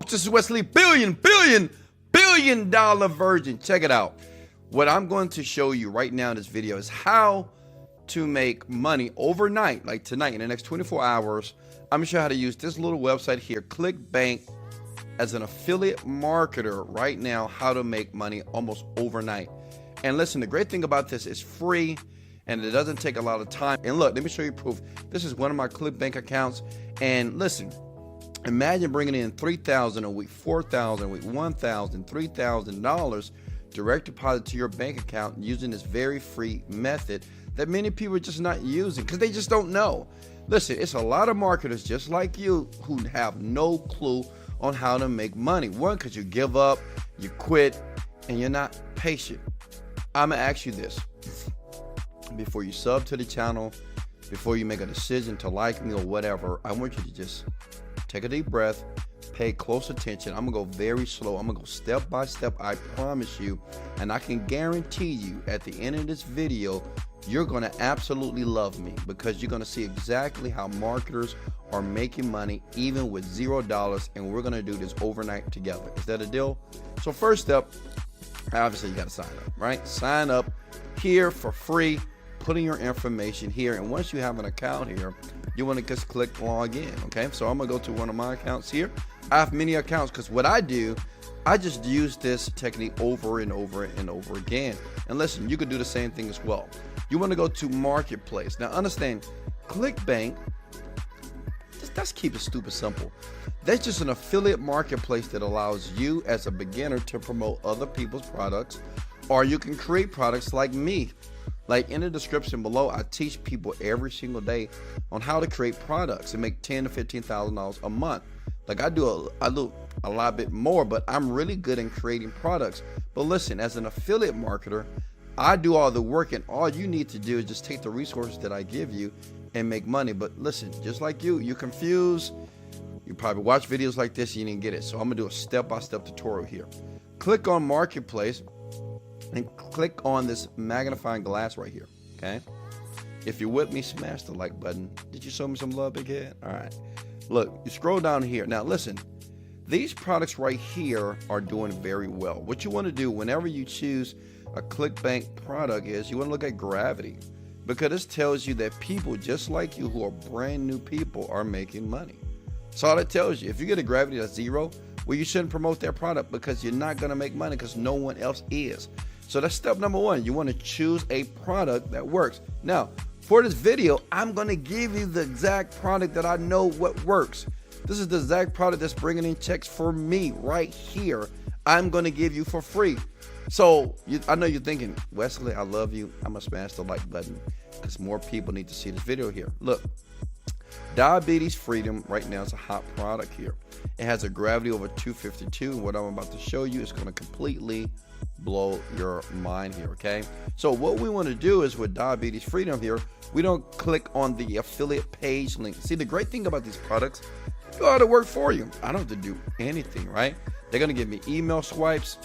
This is Wesley billion dollar virgin. Check it out. What I'm going to show you right now in this video is how to make money overnight, like tonight, in the next 24 hours. I'm gonna show you how to use this little website here, Clickbank, as an affiliate marketer right now, how to make money almost overnight. And listen, the great thing about this is free and it doesn't take a lot of time. And look, let me show you proof. This is one of my Clickbank accounts. And listen, imagine bringing in $3,000 a week, $4,000 a week, $1,000, $3,000 direct deposit to your bank account using this very free method that many people are just not using because they just don't know. Listen, it's a lot of marketers just like you who have no clue on how to make money. One, because you give up, you quit, and you're not patient. I'm gonna ask you this. Before you sub to the channel, before you make a decision to like me or whatever, I want you to just take a deep breath, pay close attention. I'm gonna go very slow. I'm gonna go step by step, I promise you. And I can guarantee you at the end of this video, you're gonna absolutely love me because you're gonna see exactly how marketers are making money even with $0, and we're gonna do this overnight together. Is that a deal? So first step, obviously you gotta sign up, right? Sign up here for free, put in your information here, and once you have an account here, you want to just click log in. Okay, so I'm gonna go to one of my accounts here. I have many accounts because what I do, I just use this technique over and over and over again. And listen, you could do the same thing as well. You want to go to marketplace. Now understand, Clickbank, let's keep it stupid simple. That's just an affiliate marketplace that allows you as a beginner to promote other people's products, or you can create products like me. Like in the description below, I teach people every single day on how to create products and make $10,000 to $15,000 a month. Like I do a lot bit more, but I'm really good in creating products. But listen, as an affiliate marketer, I do all the work, and all you need to do is just take the resources that I give you and make money. But listen, just like you're confused. You probably watch videos like this and you didn't get it. So I'm gonna do a step-by-step tutorial here. Click on marketplace and click on this magnifying glass right here. Okay, if you're with me, smash the like button. Did you show me some love, big head? All right, look, you scroll down here. Now listen, these products right here are doing very well. What you want to do whenever you choose a Clickbank product is you want to look at gravity, because this tells you that people just like you who are brand new people are making money. That's all it tells you. If you get a gravity that's 0, well, you shouldn't promote that product because you're not going to make money because no one else is. So that's step number one. You want to choose a product that works. Now, for this video, I'm going to give you the exact product that I know what works. This is the exact product that's bringing in checks for me right here. I'm going to give you for free. So I know you're thinking, Wesley, I love you. I'm going to smash the like button because more people need to see this video here. Look, Diabetes Freedom right now is a hot product here. It has a gravity over 252. And what I'm about to show you is going to completely blow your mind here. Okay, so what we want to do is with Diabetes Freedom here, we don't click on the affiliate page link. See, the great thing about these products, do all the work for you. I don't have to do anything, right? They're going to give me email swipes.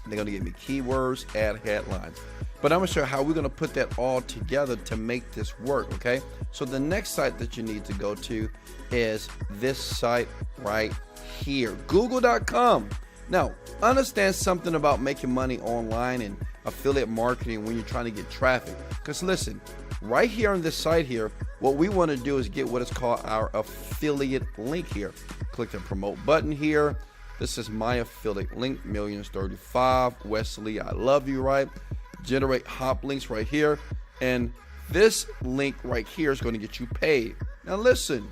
They're going to give me keywords, add headlines. But I'm going to show you how we're going to put that all together to make this work, okay? So the next site that you need to go to is this site right here, google.com. Now, understand something about making money online and affiliate marketing when you're trying to get traffic. Because listen, right here on this site here, what we want to do is get what is called our affiliate link here. Click the promote button here. This is my affiliate link, Millions35. Wesley, I love you, right? Generate hop links right here. And this link right here is going to get you paid. Now listen,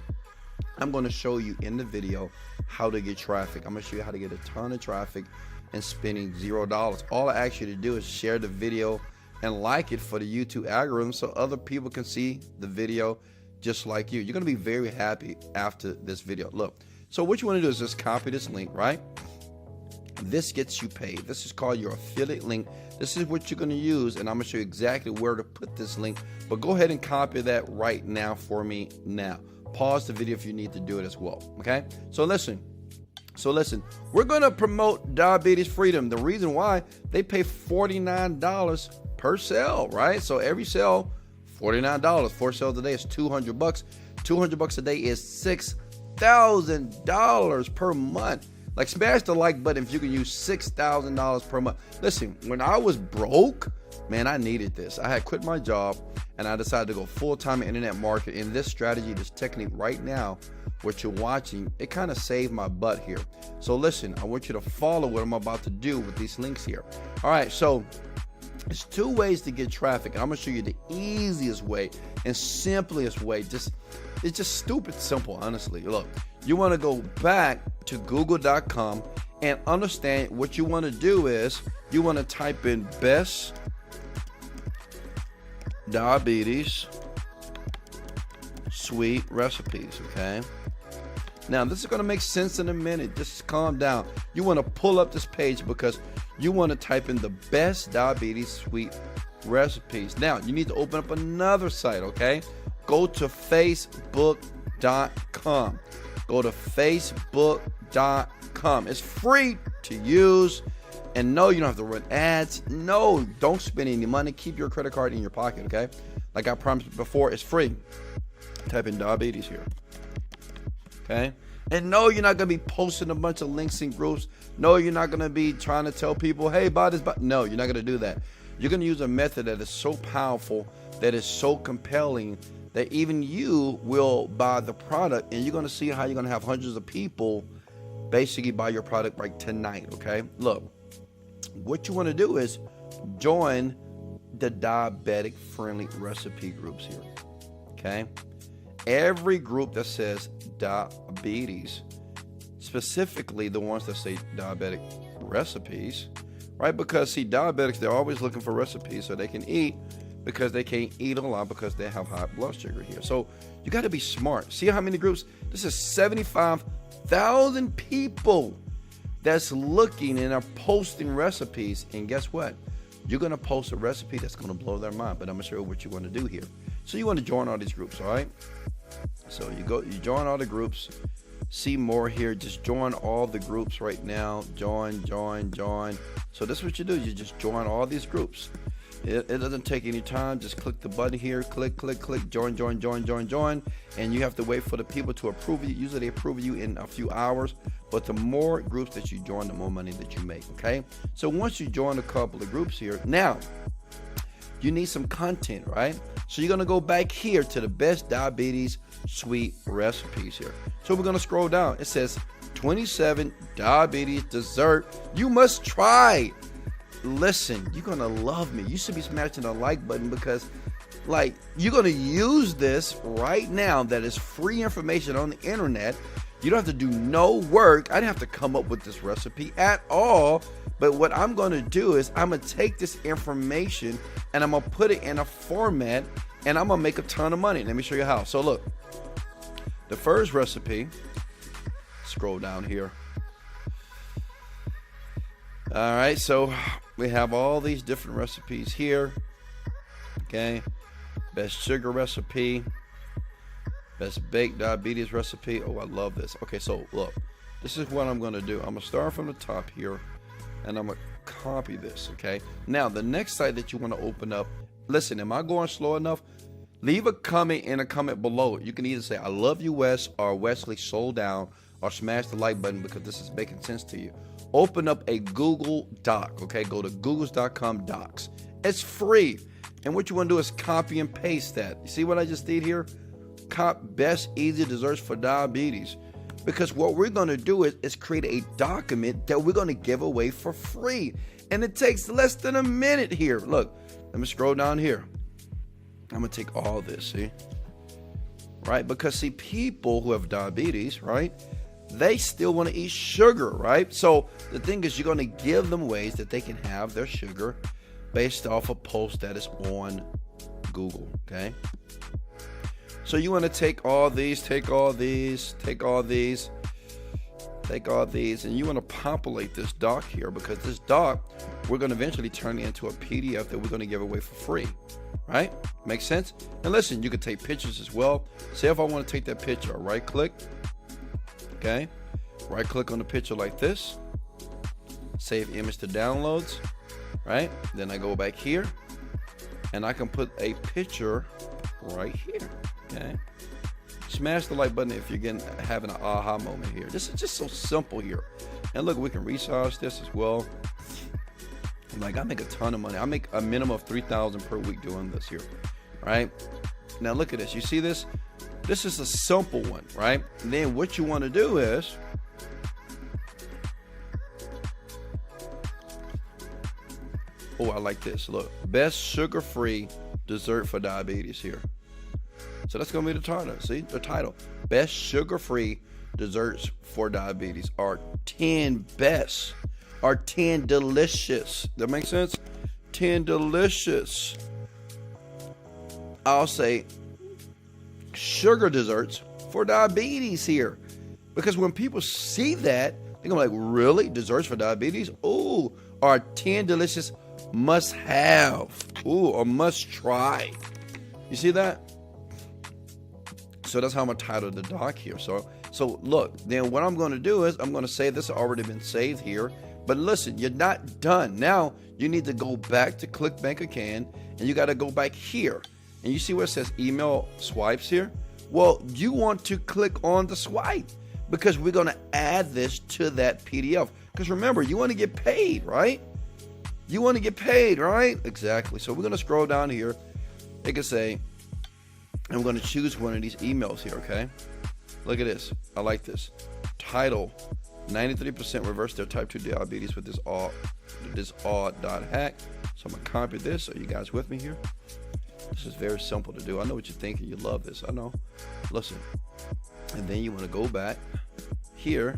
I'm going to show you in the video how to get traffic. I'm going to show you how to get a ton of traffic and spending $0. All I ask you to do is share the video and like it for the YouTube algorithm so other people can see the video just like you. You're going to be very happy after this video. Look, so what you want to do is just copy this link, right? This gets you paid. This is called your affiliate link. This is what you're going to use, and I'm going to show you exactly where to put this link. But go ahead and copy that right now for me now. Pause the video if you need to do it as well, okay? So listen, we're going to promote Diabetes Freedom. The reason why, they pay $49 per sale, right? So every sale, $49. 4 sales a day is $200. $200 a day is $6,000 per month. Like, smash the like button if you can use $6,000 per month. Listen, when I was broke, man, I needed this. I had quit my job and I decided to go full-time internet marketing. And this strategy, this technique right now, what you're watching, it kind of saved my butt here. So listen, I want you to follow what I'm about to do with these links here. All right, so there's 2 ways to get traffic, and I'm gonna show you the easiest way and simplest way. It's just stupid simple, honestly. Look, you want to go back to google.com and understand what you want to do is you want to type in best diabetes sweet recipes. Okay, now this is going to make sense in a minute. Just calm down. You want to pull up this page because you want to type in the best diabetes sweet recipes. Now you need to open up another site. Okay, go to facebook.com. Go to facebook.com. It's free to use. And no, you don't have to run ads. No, don't spend any money. Keep your credit card in your pocket, okay? Like I promised before, it's free. Type in diabetes here, okay? And no, you're not going to be posting a bunch of links in groups. No, you're not going to be trying to tell people, hey, buy this. No, you're not going to do that. You're going to use a method that is so powerful, that is so compelling, that even you will buy the product, and you're going to see how you're going to have hundreds of people basically buy your product right tonight, okay? Look, what you want to do is join the diabetic friendly recipe groups here, okay? Every group that says diabetes, specifically the ones that say diabetic recipes, right? Because see, diabetics, they're always looking for recipes so they can eat, because they can't eat a lot because they have high blood sugar here. So you got to be smart. See how many groups? This is 75,000 people that's looking and are posting recipes. And guess what? You're going to post a recipe that's going to blow their mind. But I'm going to show you what you want to do here. So you want to join all these groups, all right? So you join all the groups. See more here. Just join all the groups right now. Join. So this is what you do. You just join all these groups. It doesn't take any time. Just click the button here. Click. Join. And you have to wait for the people to approve you. Usually they approve you in a few hours. But the more groups that you join, the more money that you make. Okay. So once you join a couple of groups here, now you need some content, right? So you're gonna go back here to the best diabetes sweet recipes here. So we're gonna scroll down. It says 27 diabetes dessert you must try. Listen, you're gonna love me. You should be smashing the like button, because like you're gonna use this right now. That is free information on the internet. You don't have to do no work. I didn't have to come up with this recipe at all. But what I'm gonna do is I'm gonna take this information and I'm gonna put it in a format, and I'm gonna make a ton of money. Let me show you how. So look, the first recipe, scroll down here. All right, so we have all these different recipes here. Okay, best sugar recipe, best baked diabetes recipe. Oh, I love this. Okay, so look, this is what I'm gonna do. I'm gonna start from the top here, and I'm gonna copy this. Okay, now the next site that you want to open up, listen, am I going slow enough? Leave a comment in a comment below. You can either say I love you, Wes, or Wesley, slow down, or smash the like button, because this is making sense to you. Open up a Google Doc. Okay, go to googles.com docs. It's free, and what you want to do is copy and paste that. You see what I just did here? Best easy desserts for diabetes. Because what we're going to do is create a document that we're going to give away for free. And it takes less than a minute here. Look, let me scroll down here. I'm going to take all this, see? Right? Because, see, people who have diabetes, right, they still want to eat sugar, right? So the thing is, you're going to give them ways that they can have their sugar based off a post that is on Google, okay? So you want to take all these, and you want to populate this doc here, because this doc, we're going to eventually turn it into a PDF that we're going to give away for free, right? Makes sense? And listen, you can take pictures as well. Say if I want to take that picture, right click, okay? Right click on the picture like this, save image to downloads, right? Then I go back here, and I can put a picture right here. Okay, smash the like button if you're having an aha moment here. This is just so simple here. And look, we can resize this as well. Like, I make a ton of money. I make a minimum of $3,000 per week doing this here, right? Now look at this. You see this? This is a simple one, right? And then what you want to do is, oh, I like this. Look, best sugar-free dessert for diabetes here. So that's gonna be the title. See the title: best sugar-free desserts for diabetes. Are 10 best. Are 10 delicious. That makes sense? 10 delicious. I'll say sugar desserts for diabetes here. Because when people see that, they're gonna be like, really? Desserts for diabetes? Ooh, are 10 delicious must have. Ooh, or must try. You see that? So that's how I'm gonna title the doc here. So look, then what I'm gonna do is I'm gonna say this has already been saved here. But listen, you're not done. Now you need to go back to Clickbank again, and you got to go back here. And you see where it says email swipes here? Well, you want to click on the swipe because we're going to add this to that PDF. Because remember, you want to get paid, right? You want to get paid, right? Exactly. So we're going to scroll down here. It can say, I'm going to choose one of these emails here, okay? Look at this. I like this. Title: 93% reverse their type 2 diabetes with this odd dot hack. So I'm gonna copy this. Are you guys with me here? This is very simple to do. I know what you're thinking. You love this. I know. Listen. And then you want to go back here,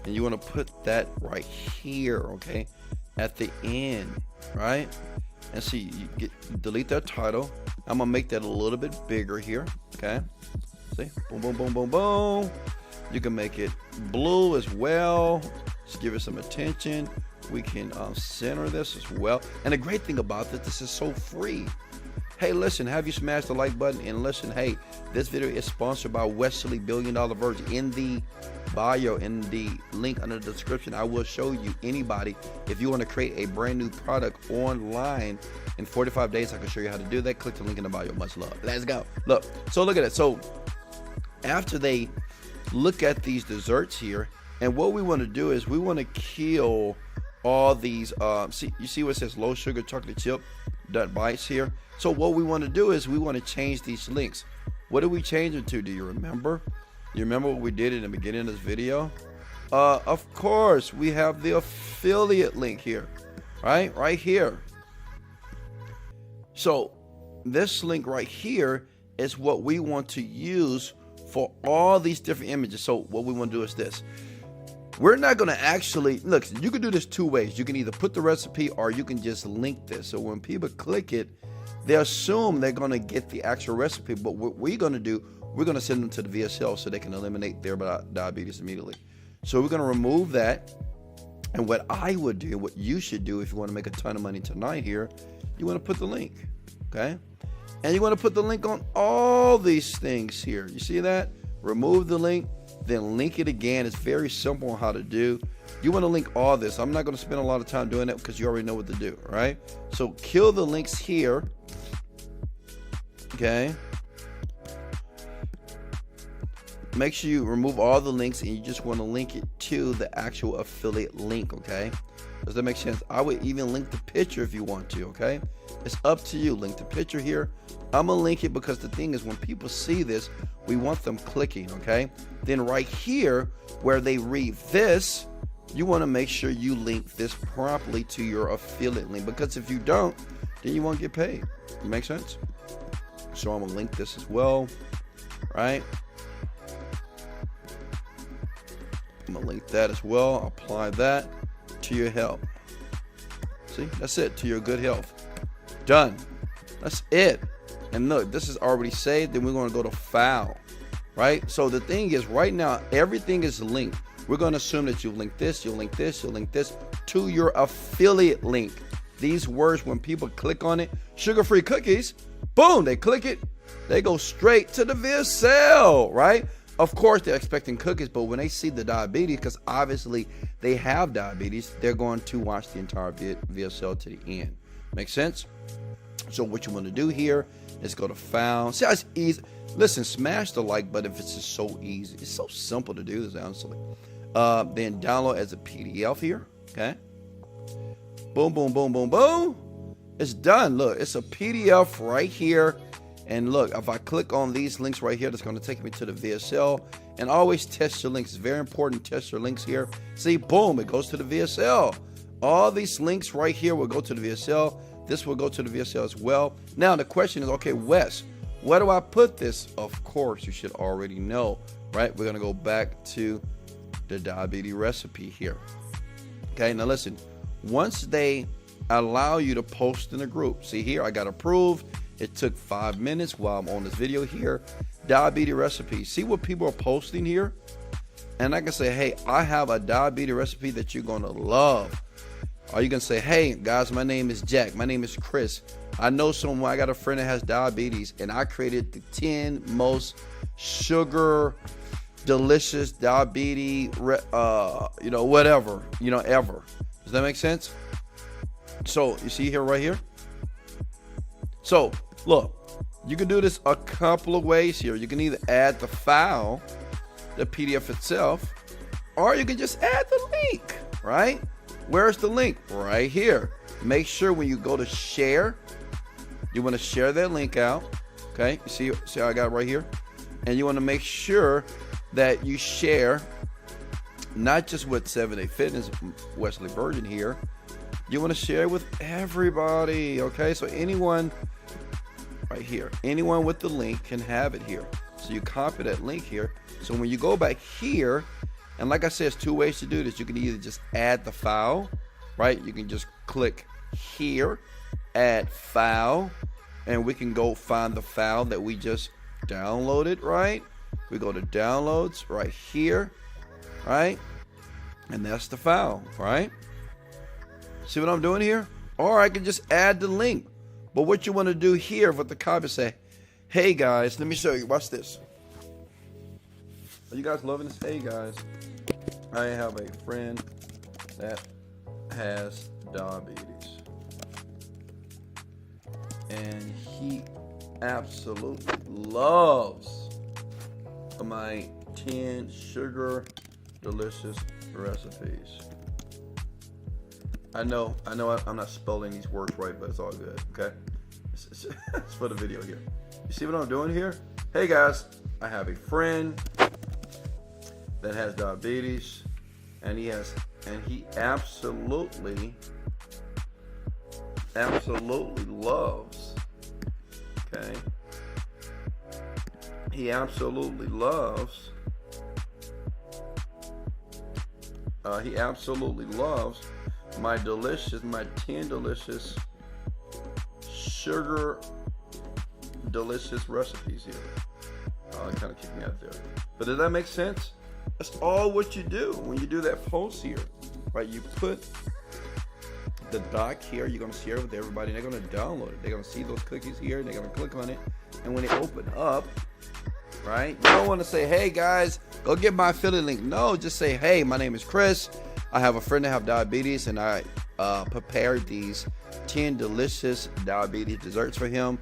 and you want to put that right here, okay, at the end, right? And see, delete that title. I'm gonna make that a little bit bigger here, okay? See, boom, boom, boom, boom, boom. You can make it blue as well. Just give it some attention. We can center this as well. And the great thing about this is so free. Hey, listen, have you smashed the like button? And listen, hey, this video is sponsored by Wesley Virgin. In the bio, in the link under the description, I will show you anybody. If you want to create a brand new product online in 45 days, I can show you how to do that. Click the link in the bio. Much love. Let's go. Look, so look at it. So after they look at these desserts here, and what we want to do is we want to kill all these you see what it says low sugar chocolate chip bites here. So what we want to do is we want to change these links. What do we change them to? Do you remember? You remember what we did in the beginning of this video? Of course, we have the affiliate link here, right here. So this link right here is what we want to use for all these different images. So what we want to do is this. We're not going to actually, look, you can do this two ways. You can either put the recipe or you can just link this. So when people click it, they assume they're going to get the actual recipe. But what we're going to do, we're going to send them to the VSL so they can eliminate their diabetes immediately. So we're going to remove that. And what I would do, what you should do if you want to make a ton of money tonight here, you want to put the link, okay? And you want to put the link on all these things here. You see that? Remove the link, then link it again. It's very simple on how to do. You want to link all this. I'm not going to spend a lot of time doing that because you already know what to do, right? So kill the links here, okay? Make sure you remove all the links and you just want to link it to the actual affiliate link, okay? Does that make sense? I would even link the picture if you want to, okay? It's up to you. Link the picture here. I'm going to link it because the thing is when people see this, we want them clicking, okay? Then right here where they read this, you want to make sure you link this properly to your affiliate link because if you don't, then you won't get paid. Make sense? So I'm going to link this as well, right? I'm going to link that as well. Apply that to your health. See, that's it, to your good health. Done. That's it. And look, this is already saved. Then we're going to go to file, right? So the thing is right now, everything is linked. We're going to assume that you link this, you'll link this, you'll link this to your affiliate link. These words, when people click on it, sugar-free cookies, boom, they click it, they go straight to the VSL, right? Of course, they're expecting cookies, but when they see the diabetes, because obviously they have diabetes, they're going to watch the entire VSL to the end. Make sense? So what you want to do here is go to file. See how it's easy? Listen, smash the like button if it's just so easy. It's so simple to do this, honestly. then download as a PDF here. Okay. Boom, boom, boom, boom, boom. It's done. Look, it's a PDF right here. And look, if I click on these links right here, that's going to take me to the VSL. And always test your links. It's very important to test your links here. See, boom, it goes to the VSL. All these links right here will go to the VSL. This will go to the VSL as well. Now, the question is, okay, Wes, where do I put this? Of course, you should already know, right? We're going to go back to the diabetes recipe here. Okay, now listen. Once they allow you to post in a group, see here, I got approved. It took 5 minutes while I'm on this video here. Diabetes recipe. See what people are posting here? And I can say, hey, I have a diabetes recipe that you're going to love. Or you can say, hey, guys, my name is Jack. My name is Chris. I know someone, I got a friend that has diabetes, and I created the 10 most sugar, delicious diabetes, whatever, ever. Does that make sense? So you see here, right here. So look, you can do this a couple of ways here. You can either add the file, the PDF itself, or you can just add the link, right? Where's the link? Right here. Make sure when you go to share, you want to share that link out. Okay, you see how I got it right here? And you want to make sure that you share not just with 7-Day Fitness, Wesley Virgin here. You want to share with everybody, okay? So anyone right here, anyone with the link can have it here. So you copy that link here. So when you go back here, and like I said, there's 2 ways to do this. You can either just add the file, right? You can just click here, add file, and we can go find the file that we just downloaded, right? We go to downloads right here, right? And that's the file, right? See what I'm doing here? Or I can just add the link. But what you want to do here with the copy, say, hey guys, let me show you. Watch this. Are you guys loving this? Hey guys, I have a friend that has diabetes, and he absolutely loves my 10 sugar delicious recipes. I know I'm not spelling these words right, but it's all good, okay? It's for the video here. You see what I'm doing here? Hey guys, I have a friend that has diabetes, and he absolutely loves, okay? He absolutely loves my 10 delicious sugar delicious recipes here. It kind of kicked me out there, but does that make sense? That's all what you do when you do that post here, right? You put the doc here, you're going to share it with everybody, and they're going to download it. They're going to see those cookies here, and they're going to click on it, and when they open up, right, you don't want to say, hey guys, go get my affiliate link. No, just say, hey, my name is Chris. I have a friend that have diabetes, and I prepared these 10 delicious diabetes desserts for him,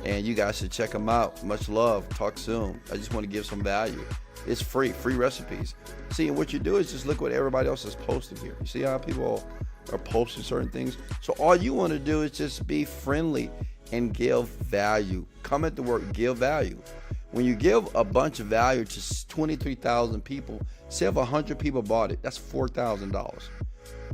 and you guys should check them out. Much love. Talk soon. I just want to give some value. It's free recipes. See, and what you do is just look what everybody else is posting here. You see how people are posting certain things? So all you want to do is just be friendly and give value. Comment the word give value. When you give a bunch of value to 23,000 people, say if 100 people bought it, that's $4,000.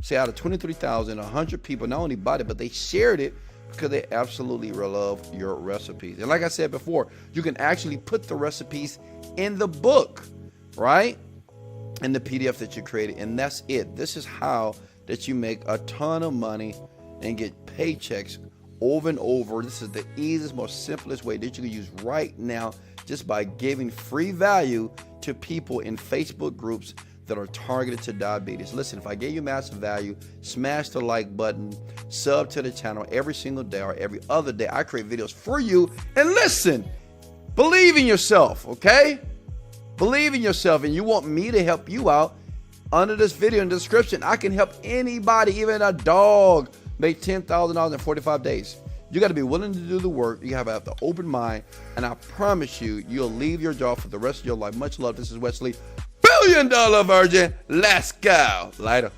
Say out of 23,000, 100 people not only bought it, but they shared it because they absolutely love your recipes. And like I said before, you can actually put the recipes in the book, right? In the PDF that you created, and that's it. This is how that you make a ton of money and get paychecks over and over. This is the easiest, most simplest way that you can use right now, just by giving free value to people in Facebook groups that are targeted to diabetes. Listen, if I gave you massive value, smash the like button, sub to the channel every single day or every other day. I create videos for you. And listen, believe in yourself, okay? Believe in yourself, and you want me to help you out. Under this video in the description, I can help anybody, even a dog, make $10,000 in 45 days. You got to be willing to do the work. You have to have the open mind, and I promise you, you'll leave your job for the rest of your life. Much love. This is Wesley. billion virgin. Let's go. Later.